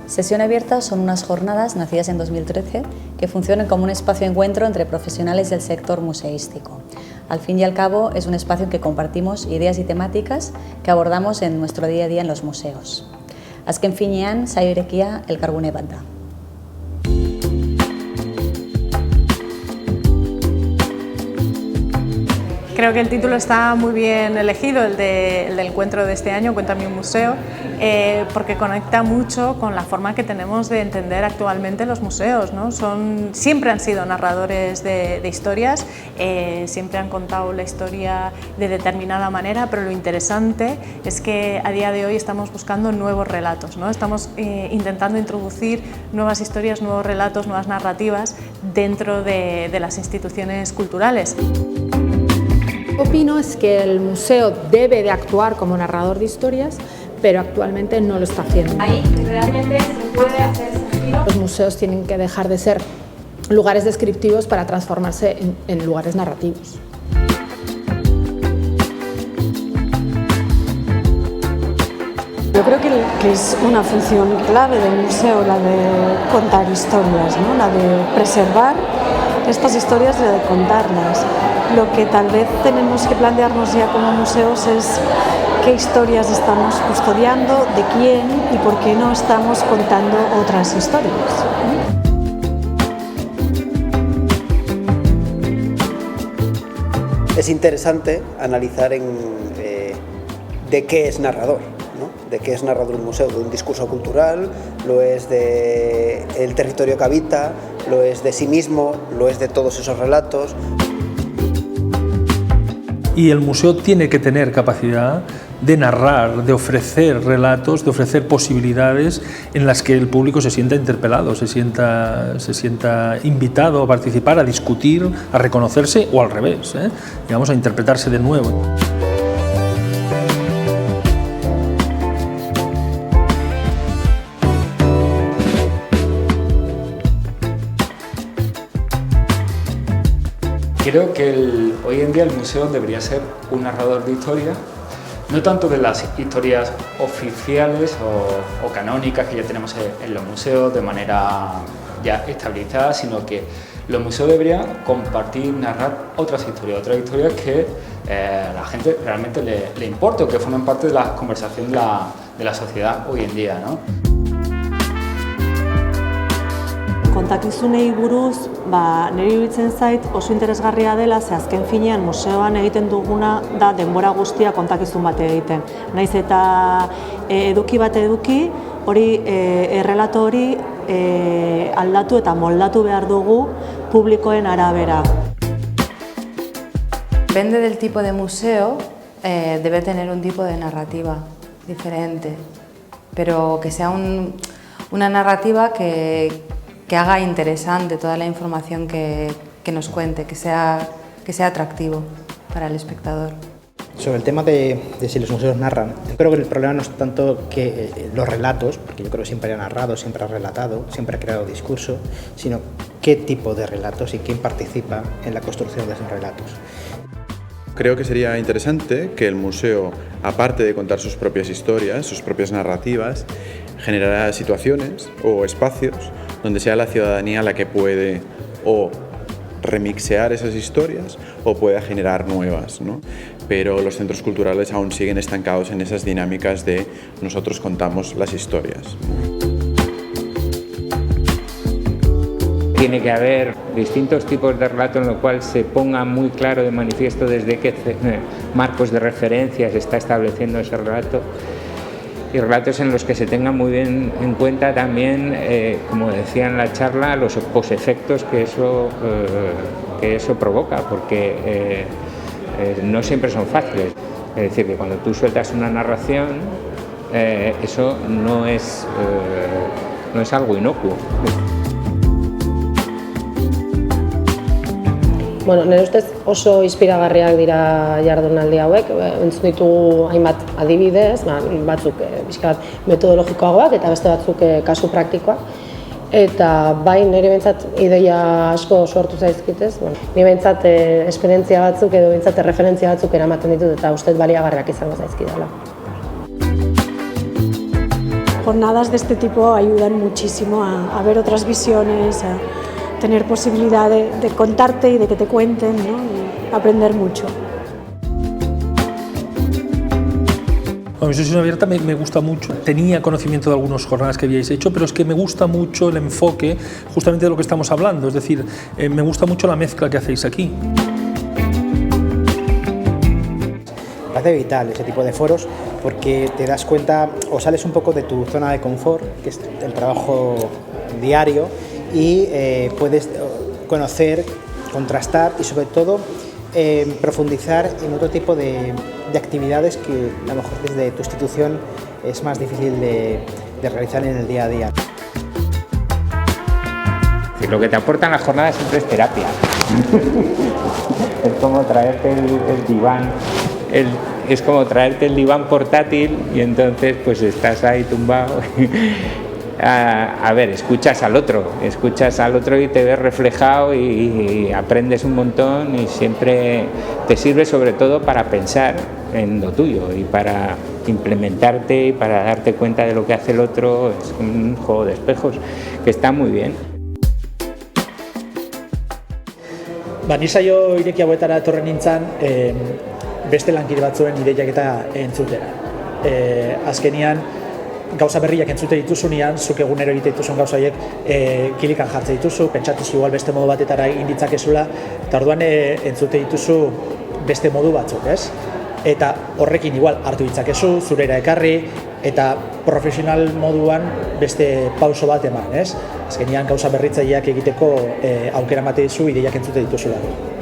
Sesión Abierta son unas jornadas nacidas en 2013 que funcionan como un espacio de encuentro entre profesionales del sector museístico. Al fin y al cabo, es un espacio en que compartimos ideas y temáticas que abordamos en nuestro día a día en los museos. Azken finean, saio irekia elkargune bat da. Creo que el título está muy bien elegido, el del encuentro de este año, Cuéntame un museo, porque conecta mucho con la forma que tenemos de entender actualmente los museos, ¿no? Siempre han sido narradores de historias, siempre han contado la historia de determinada manera, pero lo interesante es que a día de hoy estamos buscando nuevos relatos, ¿no? Estamos intentando introducir nuevas historias, nuevos relatos, nuevas narrativas dentro de las instituciones culturales. Opino es que el museo debe de actuar como narrador de historias, pero actualmente no lo está haciendo. Ahí realmente se puede hacer sentido. Los museos tienen que dejar de ser lugares descriptivos para transformarse en lugares narrativos. Yo creo que es una función clave del museo la de contar historias, ¿no? La de preservar estas historias y la de contarlas. Lo que tal vez tenemos que plantearnos ya como museos es qué historias estamos custodiando, de quién y por qué no estamos contando otras historias. Es interesante analizar de qué es narrador, ¿no? De qué es narrador un museo, de un discurso cultural, lo es del territorio que habita, lo es de sí mismo, lo es de todos esos relatos. Y el museo tiene que tener capacidad de narrar, de ofrecer relatos, de ofrecer posibilidades en las que el público se sienta interpelado, se sienta invitado a participar, a discutir, a reconocerse o al revés, digamos, a interpretarse de nuevo. Creo que hoy en día el museo debería ser un narrador de historia, no tanto de las historias oficiales o canónicas que ya tenemos en los museos de manera ya estabilizada, sino que los museos deberían compartir, narrar otras historias que a la gente realmente le importe o que formen parte de la conversación de la sociedad hoy en día, ¿no? Kontakizunei buruz, niri iruditzen zait oso interesgarria dela, ze azken finean museoan egiten duguna da denbora guztia kontakizun bat egiten. Naiz eta eduki bat eduki, hori errelato hori aldatu eta moldatu behar dugu publikoen arabera. Depende del tipo de museo, debe tener un tipo de narrativa diferente, pero que sea una narrativa que haga interesante toda la información que nos cuente, que sea atractivo para el espectador. Sobre el tema de si los museos narran, creo que el problema no es tanto que los relatos, porque yo creo que siempre ha narrado, siempre ha relatado, siempre ha creado discurso, sino qué tipo de relatos y quién participa en la construcción de esos relatos. Creo que sería interesante que el museo, aparte de contar sus propias historias, sus propias narrativas, generara situaciones o espacios donde sea la ciudadanía la que puede o remixear esas historias o pueda generar nuevas, ¿no? Pero los centros culturales aún siguen estancados en esas dinámicas de nosotros contamos las historias. Tiene que haber distintos tipos de relato en lo cual se ponga muy claro de manifiesto desde qué marcos de referencia se está estableciendo ese relato, y relatos en los que se tenga muy bien en cuenta también, como decía en la charla, los posefectos que eso provoca, porque no siempre son fáciles. Es decir, que cuando tú sueltas una narración, eso no es algo inocuo. Bueno, nire ustez oso inspiragarriak dira jardunaldi hauek, entzun ditugu hainbat adibidez, batzuk pixka bat metodologikoagoak eta beste batzuk kasu praktikoak. Eta bai, nire behintzat ideia asko sortu zaizkitez, nire behintzat esperientzia batzuk edo behintzat referentzia batzuk eramaten ditut eta ustez baliagarriak izango zaizkidala. jornadas de este tipo ayudan muchísimo a ver otras visiones, a tener posibilidad de contarte y de que te cuenten, ¿no? Y aprender mucho. Bueno, mi sesión abierta me gusta mucho. Tenía conocimiento de algunas jornadas que habíais hecho, pero es que me gusta mucho el enfoque justamente de lo que estamos hablando, es decir, me gusta mucho la mezcla que hacéis aquí. Me parece vital ese tipo de foros porque te das cuenta o sales un poco de tu zona de confort, que es el trabajo diario, y puedes conocer, contrastar y sobre todo profundizar en otro tipo de actividades que a lo mejor desde tu institución es más difícil de realizar en el día a día. Lo que te aportan las jornadas siempre es terapia. Es como traerte el diván, es como traerte el diván portátil y entonces pues estás ahí tumbado. A ver, escuchas al otro y te ves reflejado y aprendes un montón y siempre te sirve sobre todo para pensar en lo tuyo y para implementarte y para darte cuenta de lo que hace el otro. Es un juego de espejos que está muy bien. Ni saio ireki hauetara etorri nintzen beste lankide batzuen ideiak eta entzutera. Azkenian gauza berriak entzute dituzunean, zuk egunero egite dituzun gauza horiek kilikan jartzen dituzu, pentsatuzu igual beste modu batetara egin ditzakezula, eta orduan entzute dituzu beste modu batzuk, ez? Eta horrekin igual hartu ditzakezu, zurera ekarri, eta profesional moduan beste pauso bat eman, ez? Azkenean gauza berritzaileak egiteko aukera emate dizu ideiak entzute dituzulako.